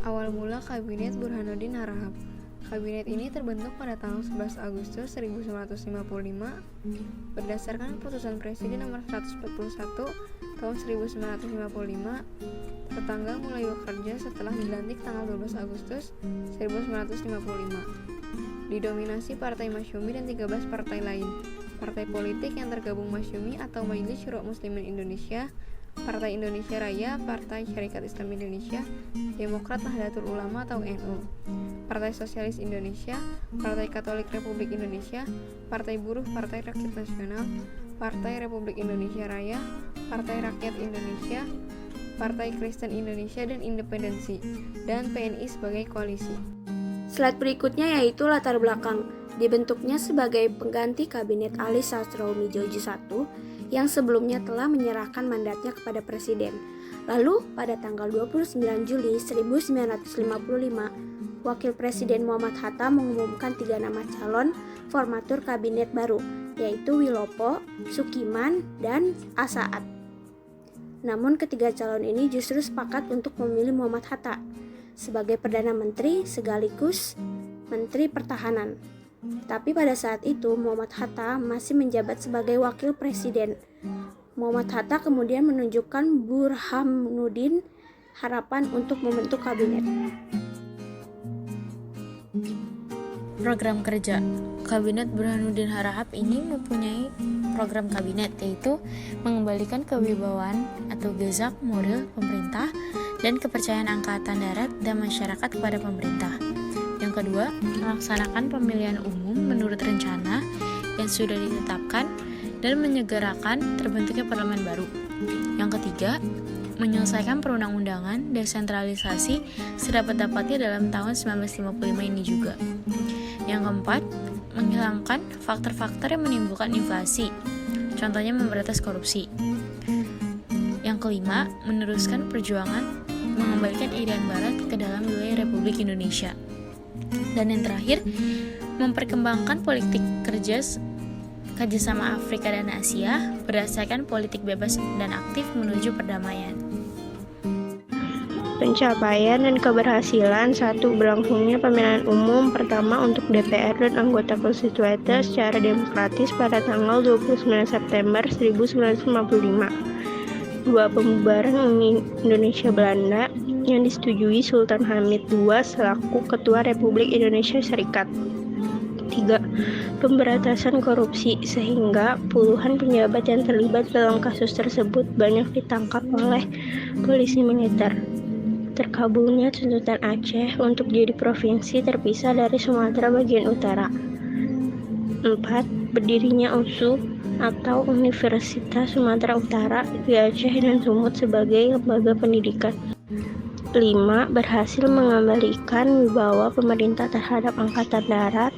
Awal mula Kabinet Burhanuddin Harahap. Kabinet ini terbentuk pada tanggal 11 Agustus 1955 berdasarkan Putusan Presiden Nomor 141 tahun 1955 tertanggal mulai bekerja setelah dilantik tanggal 12 Agustus 1955. Didominasi Partai Masyumi dan 13 partai lain. Partai politik yang tergabung Masyumi atau Majelis Syuro Muslimin Indonesia, Partai Indonesia Raya, Partai Syarikat Islam Indonesia, Demokrat Nahdlatul Ulama atau NU, Partai Sosialis Indonesia, Partai Katolik Republik Indonesia, Partai Buruh, Partai Rakyat Nasional, Partai Republik Indonesia Raya, Partai Rakyat Indonesia, Partai Kristen Indonesia dan Independensi, dan PNI sebagai koalisi. Slide berikutnya yaitu latar belakang. Dibentuknya sebagai pengganti Kabinet Ali Sastroumi Djorghi I yang sebelumnya telah menyerahkan mandatnya kepada Presiden. Lalu pada tanggal 29 Juli 1955, Wakil Presiden Muhammad Hatta mengumumkan 3 nama calon formatur kabinet baru, yaitu Wilopo, Sukiman, dan Asaat. Namun ketiga calon ini justru sepakat untuk memilih Muhammad Hatta sebagai Perdana Menteri sekaligus Menteri Pertahanan. Tapi pada saat itu Muhammad Hatta masih menjabat sebagai Wakil Presiden. Muhammad Hatta kemudian menunjukkan Burhanuddin Harapan untuk membentuk kabinet. Program kerja Kabinet Burhanuddin Harahap ini mempunyai program kabinet, yaitu mengembalikan kewibawaan atau gezak moral pemerintah dan kepercayaan angkatan darat dan masyarakat kepada pemerintah. Yang kedua, melaksanakan pemilihan umum menurut rencana yang sudah ditetapkan dan menyegerakan terbentuknya parlemen baru. Yang ketiga, menyelesaikan perundang-undangan desentralisasi sedapat-dapatnya dalam tahun 1955 ini juga. Yang keempat, menghilangkan faktor-faktor yang menimbulkan inflasi, contohnya memberantas korupsi. Yang kelima, meneruskan perjuangan mengembalikan Irian Barat ke dalam wilayah Republik Indonesia. Dan yang terakhir, memperkembangkan politik kerjasama Afrika dan Asia berdasarkan politik bebas dan aktif menuju perdamaian. Pencapaian dan keberhasilan. 1. Berlangsungnya pemilihan umum pertama untuk DPR dan anggota konstituante secara demokratis pada tanggal 29 September 1955. 2. Pembubaran Uni Indonesia Belanda yang disetujui Sultan Hamid II selaku Ketua Republik Indonesia Serikat. 3. Pemberantasan korupsi sehingga puluhan pejabat yang terlibat dalam kasus tersebut banyak ditangkap oleh polisi militer. Terkabulnya tuntutan Aceh untuk jadi provinsi terpisah dari Sumatera bagian utara. 4. Berdirinya USU atau Universitas Sumatera Utara di Aceh dan Sumut sebagai lembaga pendidikan. 5. Berhasil mengembalikan wibawa pemerintah terhadap angkatan darat.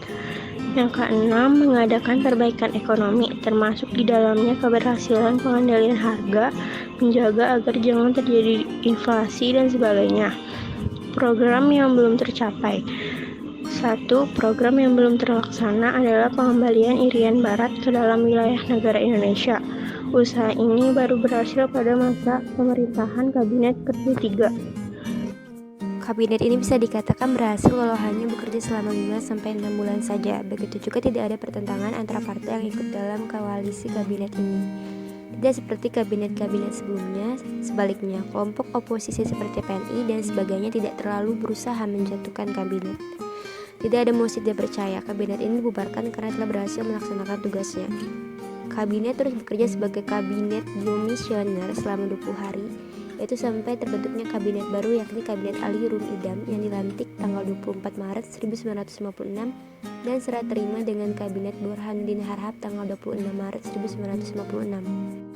Yang keenam, mengadakan perbaikan ekonomi, termasuk di dalamnya keberhasilan pengendalian harga, menjaga agar jangan terjadi inflasi dan sebagainya. Program yang belum tercapai. 1. Program yang belum terlaksana adalah pengembalian Irian Barat ke dalam wilayah negara Indonesia. Usaha ini baru berhasil pada masa pemerintahan Kabinet ketiga. Kabinet ini bisa dikatakan berhasil walau hanya bekerja selama 5-6 bulan saja. Begitu juga tidak ada pertentangan antara partai yang ikut dalam koalisi kabinet ini. Tidak seperti kabinet-kabinet sebelumnya, sebaliknya kelompok oposisi seperti PNI dan sebagainya tidak terlalu berusaha menjatuhkan kabinet. Tidak ada mosi tidak percaya, kabinet ini dibubarkan karena telah berhasil melaksanakan tugasnya. Kabinet terus bekerja sebagai kabinet demisioner selama 20 hari, yaitu sampai terbentuknya kabinet baru yakni Kabinet Ali Rum Idam yang dilantik tanggal 24 Maret 1956 dan serah terima dengan Kabinet Burhanuddin Harahap tanggal 26 Maret 1956.